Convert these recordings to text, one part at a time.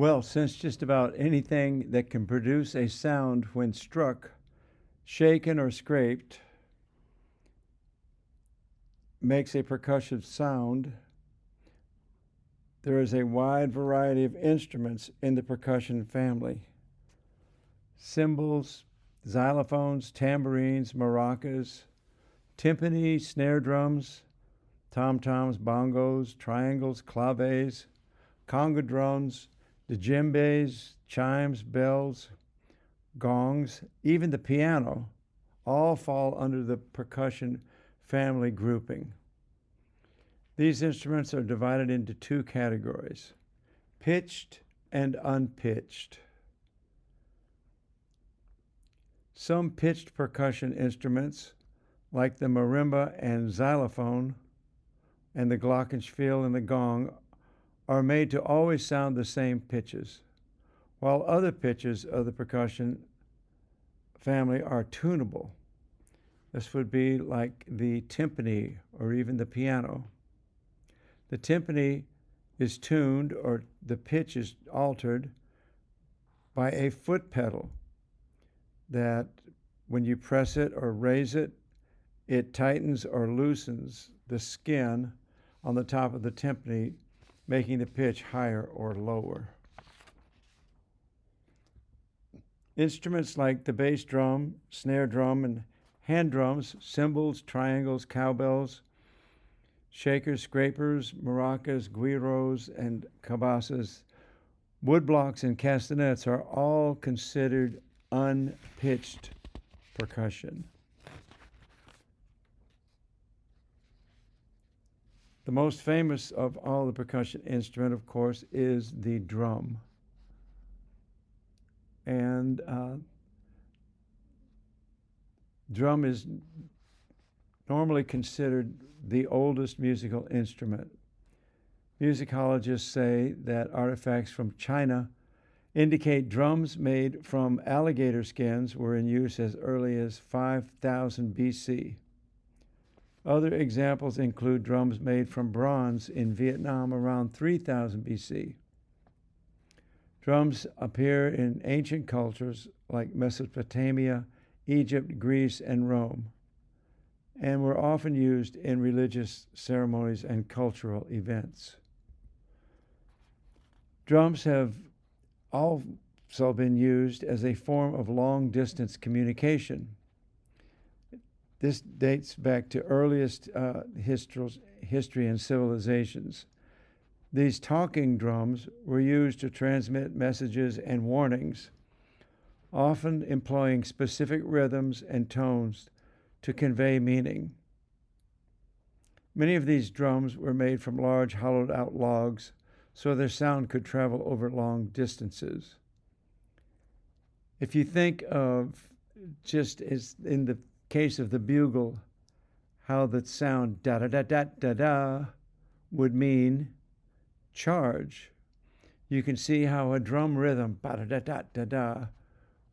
Well, since just about anything that can produce a sound when struck, shaken, or scraped makes a percussive sound, there is a wide variety of instruments in the percussion family. Cymbals, xylophones, tambourines, maracas, timpani, snare drums, tom-toms, bongos, triangles, claves, conga drums, djembes, chimes, bells, gongs, even the piano, all fall under the percussion family grouping. These instruments are divided into two categories: pitched and unpitched. Some pitched percussion instruments, like the marimba and xylophone, and the glockenspiel and the gong, are made to always sound the same pitches, while other pitches of the percussion family are tunable. This would be like the timpani or even the piano. The timpani is tuned, or the pitch is altered, by a foot pedal that when you press it or raise it, it tightens or loosens the skin on the top of the timpani, making the pitch higher or lower. Instruments like the bass drum, snare drum, and hand drums, cymbals, triangles, cowbells, shakers, scrapers, maracas, guiros, and cabasas, woodblocks, and castanets are all considered unpitched percussion. The most famous of all the percussion instrument, of course, is the drum. And drum is normally considered the oldest musical instrument. Musicologists say that artifacts from China indicate drums made from alligator skins were in use as early as 5000 BC. Other examples include drums made from bronze in Vietnam around 3000 BC. Drums appear in ancient cultures like Mesopotamia, Egypt, Greece, and Rome, and were often used in religious ceremonies and cultural events. Drums have also been used as a form of long-distance communication. This dates back to earliest history and civilizations. These talking drums were used to transmit messages and warnings, often employing specific rhythms and tones to convey meaning. Many of these drums were made from large hollowed-out logs, so their sound could travel over long distances. If you think of, just as in the case of the bugle, how the sound da-da-da-da-da-da would mean charge, you can see how a drum rhythm ba-da-da-da-da-da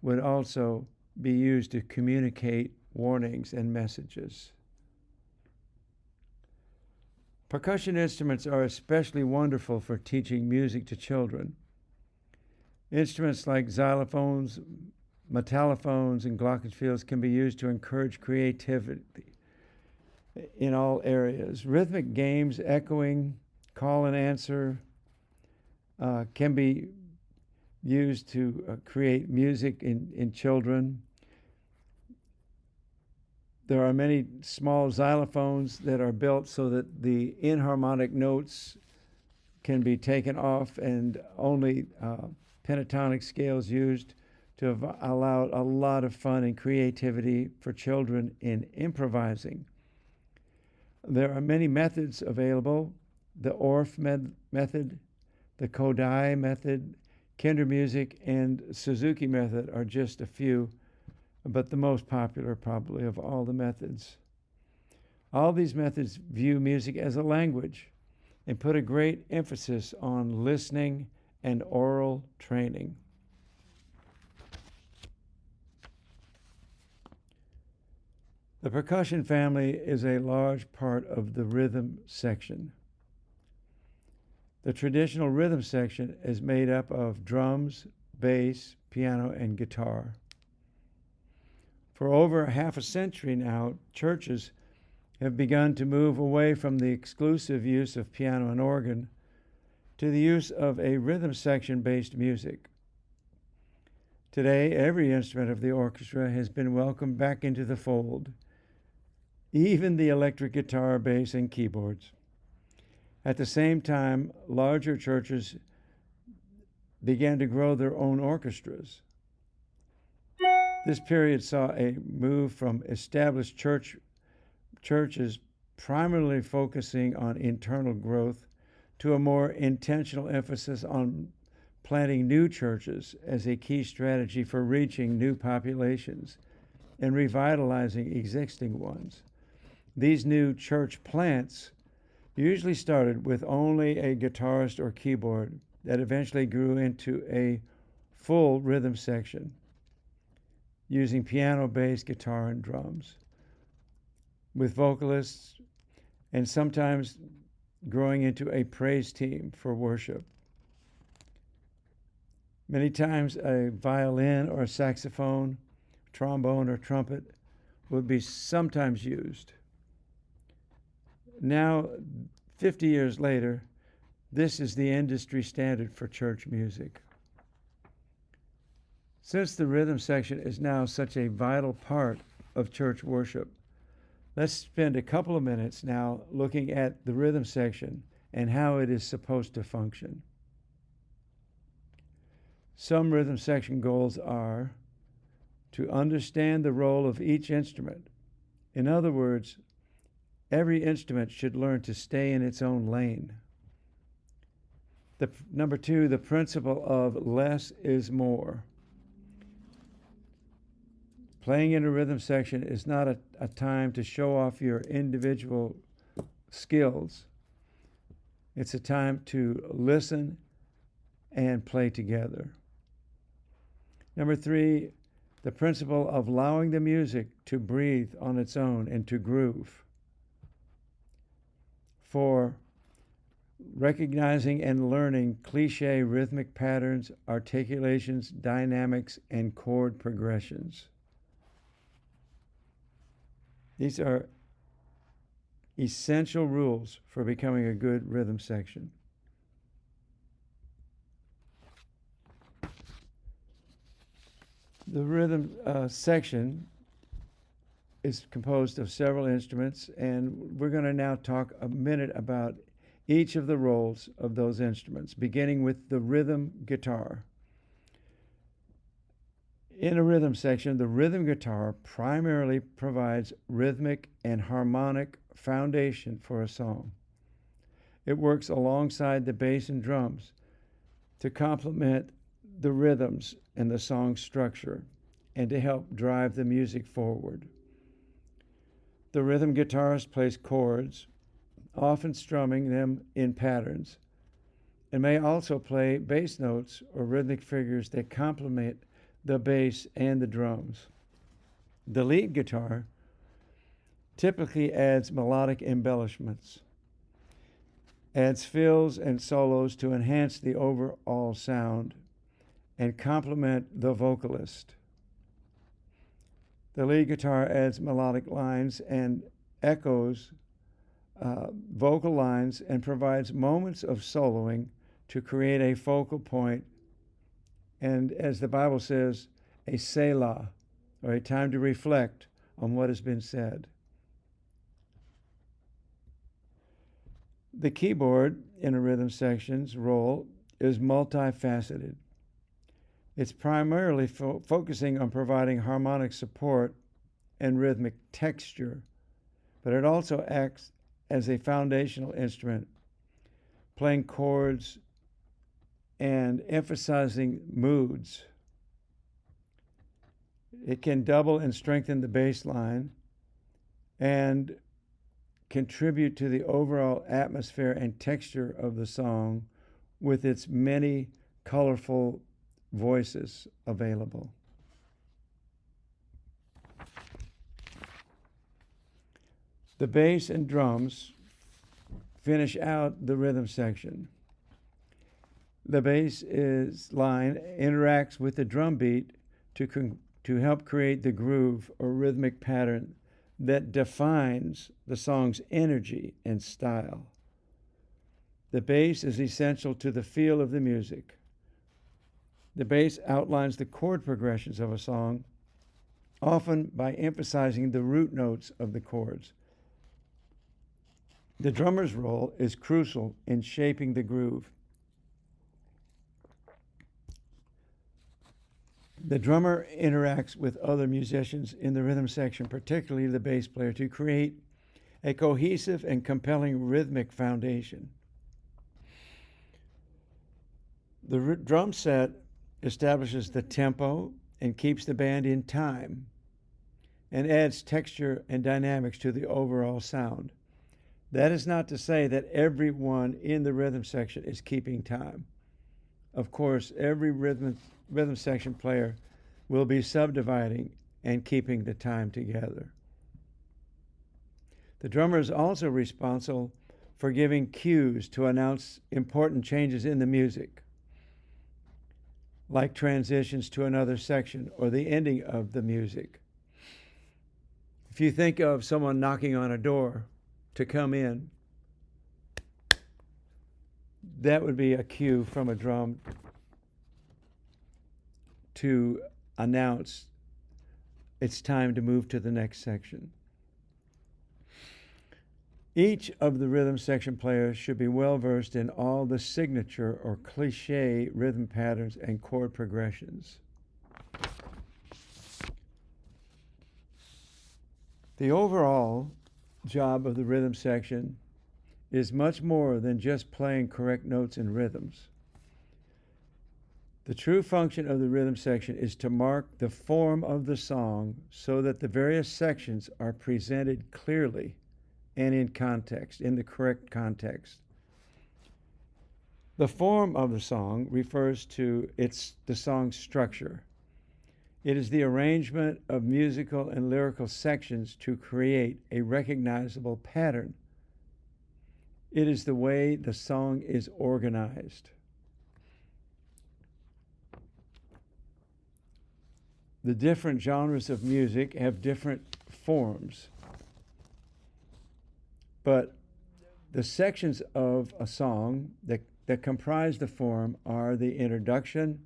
would also be used to communicate warnings and messages. Percussion instruments are especially wonderful for teaching music to children. Instruments like xylophones, metallophones, and glockenspiels can be used to encourage creativity in all areas. Rhythmic games, echoing, call and answer, can be used to create music in children. There are many small xylophones that are built so that the inharmonic notes can be taken off and only pentatonic scales used to have allowed a lot of fun and creativity for children in improvising. There are many methods available: the Orff method, the Kodai method, Kindermusik, and Suzuki method are just a few, but the most popular probably of all the methods. All these methods view music as a language and put a great emphasis on listening and oral training. The percussion family is a large part of the rhythm section. The traditional rhythm section is made up of drums, bass, piano, and guitar. For over half a century now, churches have begun to move away from the exclusive use of piano and organ to the use of a rhythm section based music. Today, every instrument of the orchestra has been welcomed back into the fold, even the electric guitar, bass, and keyboards. At the same time, larger churches began to grow their own orchestras. This period saw a move from established churches primarily focusing on internal growth to a more intentional emphasis on planting new churches as a key strategy for reaching new populations and revitalizing existing ones. These new church plants usually started with only a guitarist or keyboard that eventually grew into a full rhythm section using piano, bass, guitar, and drums, with vocalists and sometimes growing into a praise team for worship. Many times a violin or a saxophone, trombone or trumpet would be sometimes used. Now, 50 years later, this is the industry standard for church music. Since the rhythm section is now such a vital part of church worship, let's spend a couple of minutes now looking at the rhythm section and how it is supposed to function. Some rhythm section goals are to understand the role of each instrument. In other words, every instrument should learn to stay in its own lane. Number 2, the principle of less is more. Playing in a rhythm section is not a time to show off your individual skills. It's a time to listen and play together. Number 3, the principle of allowing the music to breathe on its own and to groove. 4, recognizing and learning cliche rhythmic patterns, articulations, dynamics, and chord progressions. These are essential rules for becoming a good rhythm section. The rhythm section is composed of several instruments, and we're going to now talk a minute about each of the roles of those instruments, beginning with the rhythm guitar. In a rhythm section, the rhythm guitar primarily provides rhythmic and harmonic foundation for a song. It works alongside the bass and drums to complement the rhythms and the song structure and to help drive the music forward. The rhythm guitarist plays chords, often strumming them in patterns, and may also play bass notes or rhythmic figures that complement the bass and the drums. The lead guitar typically adds melodic embellishments, adds fills and solos to enhance the overall sound and complement the vocalist. The lead guitar adds melodic lines and echoes vocal lines and provides moments of soloing to create a focal point and, as the Bible says, a Selah, or a time to reflect on what has been said. The keyboard in a rhythm section's role is multifaceted. It's primarily focusing on providing harmonic support and rhythmic texture, but it also acts as a foundational instrument, playing chords and emphasizing moods. It can double and strengthen the bass line and contribute to the overall atmosphere and texture of the song with its many colorful voices available. The bass and drums finish out the rhythm section. The bass line interacts with the drum beat to help create the groove or rhythmic pattern that defines the song's energy and style. The bass is essential to the feel of the music. The bass outlines the chord progressions of a song, often by emphasizing the root notes of the chords. The drummer's role is crucial in shaping the groove. The drummer interacts with other musicians in the rhythm section, particularly the bass player, to create a cohesive and compelling rhythmic foundation. The drum set establishes the tempo and keeps the band in time and adds texture and dynamics to the overall sound. That is not to say that everyone in the rhythm section is keeping time. Of course, every rhythm section player will be subdividing and keeping the time together. The drummer is also responsible for giving cues to announce important changes in the music, like transitions to another section or the ending of the music. If you think of someone knocking on a door to come in, that would be a cue from a drum to announce it's time to move to the next section. Each of the rhythm section players should be well versed in all the signature or cliche rhythm patterns and chord progressions. The overall job of the rhythm section is much more than just playing correct notes and rhythms. The true function of the rhythm section is to mark the form of the song so that the various sections are presented clearly and in context, in the correct context. The form of the song refers to the song's structure. It is the arrangement of musical and lyrical sections to create a recognizable pattern. It is the way the song is organized. The different genres of music have different forms, but the sections of a song that comprise the form are the introduction,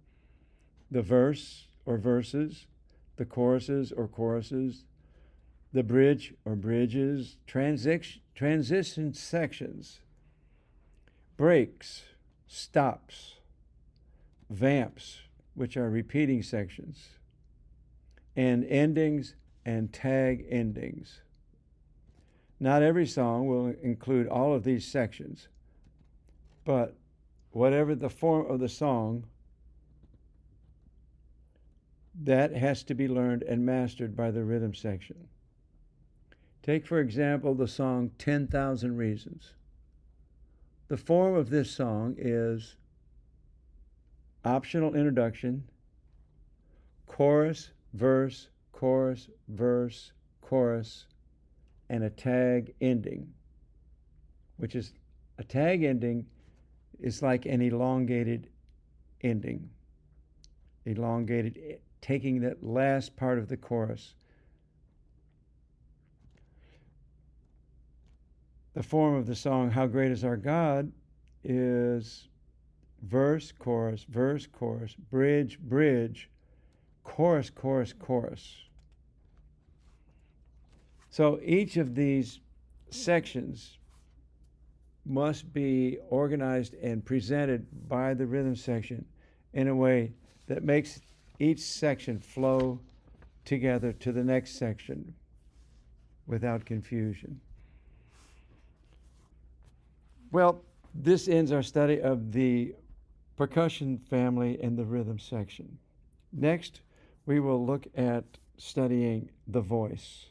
the verse or verses, the choruses or choruses, the bridge or bridges, transition sections, breaks, stops, vamps, which are repeating sections, and endings and tag endings. Not every song will include all of these sections, but whatever the form of the song, that has to be learned and mastered by the rhythm section. Take, for example, the song 10,000 Reasons. The form of this song is optional introduction, chorus, verse, chorus, verse, chorus, and a tag ending, which is a tag ending is like an elongated ending. Elongated, taking that last part of the chorus. The form of the song, How Great Is Our God, is verse, chorus, bridge, bridge, chorus, chorus, chorus. So each of these sections must be organized and presented by the rhythm section in a way that makes each section flow together to the next section without confusion. Well, this ends our study of the percussion family and the rhythm section. Next, we will look at studying the voice.